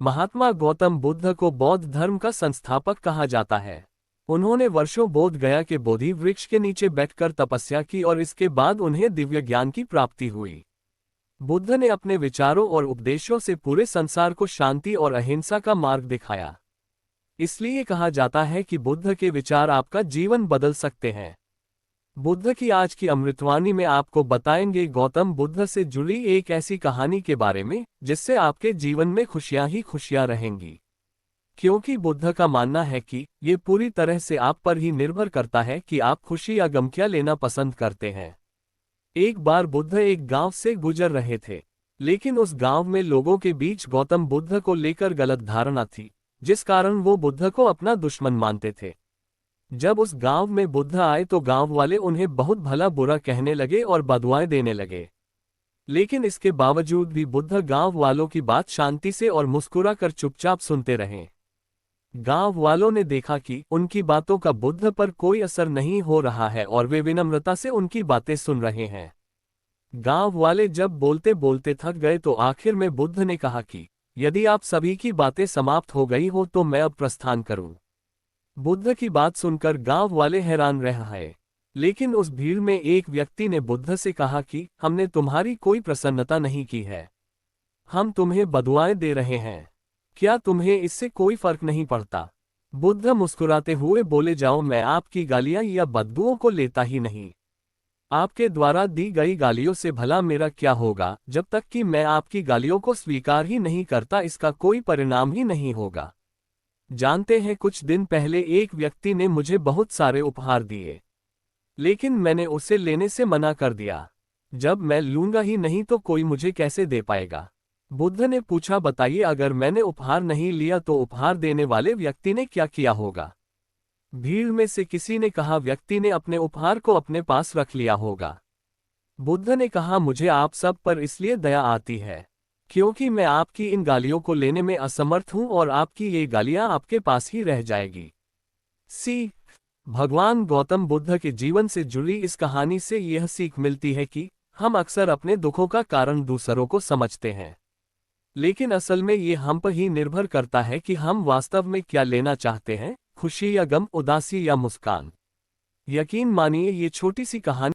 महात्मा गौतम बुद्ध को बौद्ध धर्म का संस्थापक कहा जाता है। उन्होंने वर्षों बोध गया के बोधि वृक्ष के नीचे बैठकर तपस्या की और इसके बाद उन्हें दिव्य ज्ञान की प्राप्ति हुई। बुद्ध ने अपने विचारों और उपदेशों से पूरे संसार को शांति और अहिंसा का मार्ग दिखाया। इसलिए कहा जाता है कि बुद्ध के विचार आपका जीवन बदल सकते हैं। बुद्ध की आज की अमृतवाणी में आपको बताएंगे गौतम बुद्ध से जुड़ी एक ऐसी कहानी के बारे में जिससे आपके जीवन में खुशियां ही खुशियां रहेंगी। क्योंकि बुद्ध का मानना है कि ये पूरी तरह से आप पर ही निर्भर करता है कि आप खुशी या गम क्या लेना पसंद करते हैं। एक बार बुद्ध एक गांव से गुजर रहे थे, लेकिन उस गांव में लोगों के बीच गौतम बुद्ध को लेकर गलत धारणा थी, जिस कारण वो बुद्ध को अपना दुश्मन मानते थे। जब उस गांव में बुद्ध आए तो गांव वाले उन्हें बहुत भला बुरा कहने लगे और बदुआएं देने लगे। लेकिन इसके बावजूद भी बुद्ध गांव वालों की बात शांति से और मुस्कुराकर चुपचाप सुनते रहे। गांव वालों ने देखा कि उनकी बातों का बुद्ध पर कोई असर नहीं हो रहा है और वे विनम्रता से उनकी बातें सुन रहे हैं। गांव वाले जब बोलते बोलते थक गए तो आखिर में बुद्ध ने कहा कि यदि आप सभी की बातें समाप्त हो गई हो तो मैं अब प्रस्थान करूं। बुद्ध की बात सुनकर गांव वाले हैरान रह गए, लेकिन उस भीड़ में एक व्यक्ति ने बुद्ध से कहा कि हमने तुम्हारी कोई प्रसन्नता नहीं की है, हम तुम्हें बदुआएं दे रहे हैं, क्या तुम्हें इससे कोई फर्क नहीं पड़ता? बुद्ध मुस्कुराते हुए बोले, जाओ, मैं आपकी गालियां या बददुओं को लेता ही नहीं। आपके द्वारा दी गई गालियों से भला मेरा क्या होगा? जब तक कि मैं आपकी गालियों को स्वीकार ही नहीं करता इसका कोई परिणाम ही नहीं होगा। जानते हैं, कुछ दिन पहले एक व्यक्ति ने मुझे बहुत सारे उपहार दिए, लेकिन मैंने उसे लेने से मना कर दिया। जब मैं लूंगा ही नहीं तो कोई मुझे कैसे दे पाएगा? बुद्ध ने पूछा, बताइए, अगर मैंने उपहार नहीं लिया तो उपहार देने वाले व्यक्ति ने क्या किया होगा? भीड़ में से किसी ने कहा, व्यक्ति ने अपने उपहार को अपने पास रख लिया होगा। बुद्ध ने कहा, मुझे आप सब पर इसलिए दया आती है क्योंकि मैं आपकी इन गालियों को लेने में असमर्थ हूं और आपकी ये गालियां आपके पास ही रह जाएगी। भगवान गौतम बुद्ध के जीवन से जुड़ी इस कहानी से यह सीख मिलती है कि हम अक्सर अपने दुखों का कारण दूसरों को समझते हैं, लेकिन असल में ये हम पर ही निर्भर करता है कि हम वास्तव में क्या लेना चाहते हैं, खुशी या गम, उदासी या मुस्कान। यकीन मानिए, ये छोटी सी कहानी